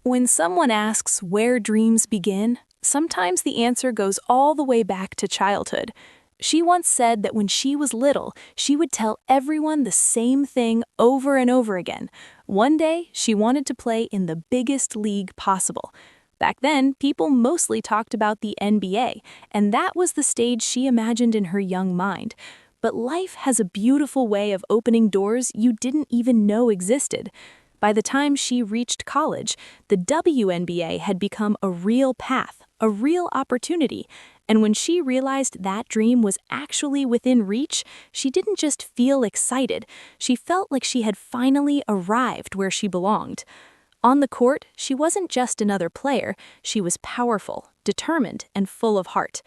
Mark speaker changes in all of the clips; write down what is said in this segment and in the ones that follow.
Speaker 1: When someone asks where dreams begin, sometimes the answer goes all the way back to childhood. She once said that when she was little, she would tell everyone the same thing over and over again. One day, she wanted to play in the biggest league possible. Back then, people mostly talked about the NBA, and that was the stage she imagined in her young mind. But life has a beautiful way of opening doors you didn't even know existed. By the time she reached college, the WNBA had become a real path, a real opportunity. And when she realized that dream was actually within reach, she didn't just feel excited, she felt like she had finally arrived where she belonged. On the court, she wasn't just another player, she was powerful, determined, and full of heart.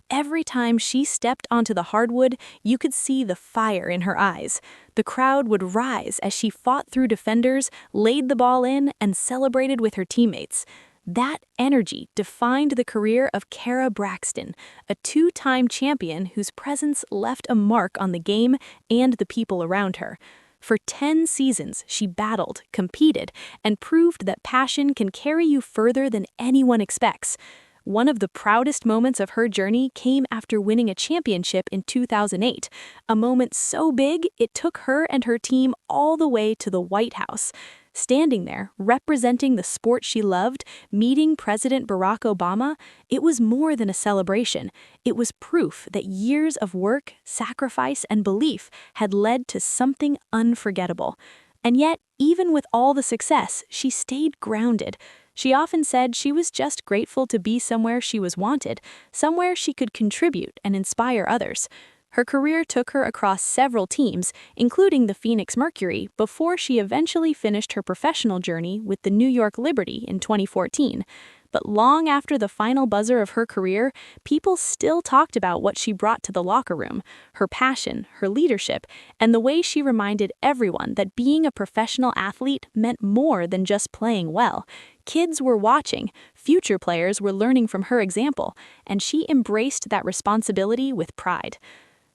Speaker 1: Every time she stepped onto the hardwood, you could see the fire in her eyes. The crowd would rise as she fought through defenders, laid the ball in, and celebrated with her teammates. That energy defined the career of Cara Braxton, a two-time champion whose presence left a mark on the game and the people around her. For 10 seasons, she battled, competed, and proved that passion can carry you further than anyone expects. One of the proudest moments of her journey came after winning a championship in 2008, a moment so big it took her and her team all the way to the White House. Standing there, representing the sport she loved, meeting President Barack Obama, it was more than a celebration. It was proof that years of work, sacrifice, and belief had led to something unforgettable. And yet, even with all the success, she stayed grounded. She often said she was just grateful to be somewhere she was wanted, somewhere she could contribute and inspire others. Her career took her across several teams, including the Phoenix Mercury, before she eventually finished her professional journey with the New York Liberty in 2014. But long after the final buzzer of her career, people still talked about what she brought to the locker room, her passion, her leadership, and the way she reminded everyone that being a professional athlete meant more than just playing well. Kids were watching, future players were learning from her example, and she embraced that responsibility with pride.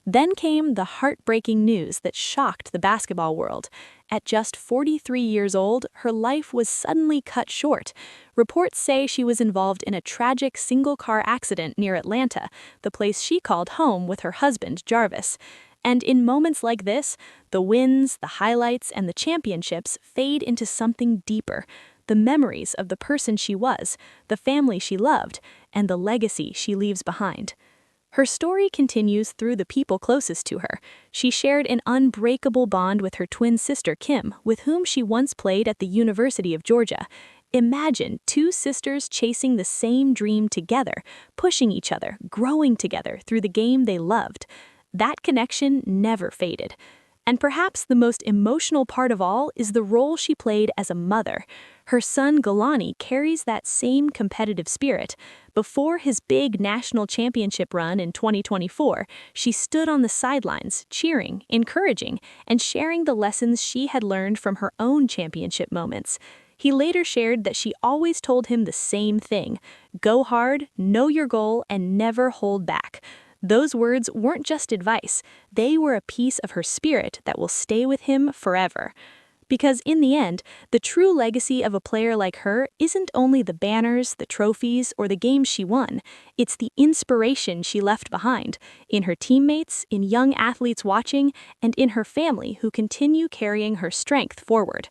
Speaker 1: Then came the heartbreaking news that shocked the basketball world. At just 43 years old, her life was suddenly cut short. Reports say she was involved in a tragic single-car accident near Atlanta, the place she called home with her husband, Jarvis. And in moments like this, the wins, the highlights, and the championships fade into something deeper. The memories of the person she was, the family she loved, and the legacy she leaves behind. Her story continues through the people closest to her. She shared an unbreakable bond with her twin sister Kim, with whom she once played at the University of Georgia. Imagine two sisters chasing the same dream together, pushing each other, growing together through the game they loved. That connection never faded. And perhaps the most emotional part of all is the role she played as a mother. Her son Galani carries that same competitive spirit. Before his big national championship run in 2024, she stood on the sidelines, cheering, encouraging, and sharing the lessons she had learned from her own championship moments. He later shared that she always told him the same thing: go hard, know your goal, and never hold back. Those words weren't just advice, they were a piece of her spirit that will stay with him forever. Because in the end, the true legacy of a player like her isn't only the banners, the trophies, or the games she won, it's the inspiration she left behind, in her teammates, in young athletes watching, and in her family who continue carrying her strength forward.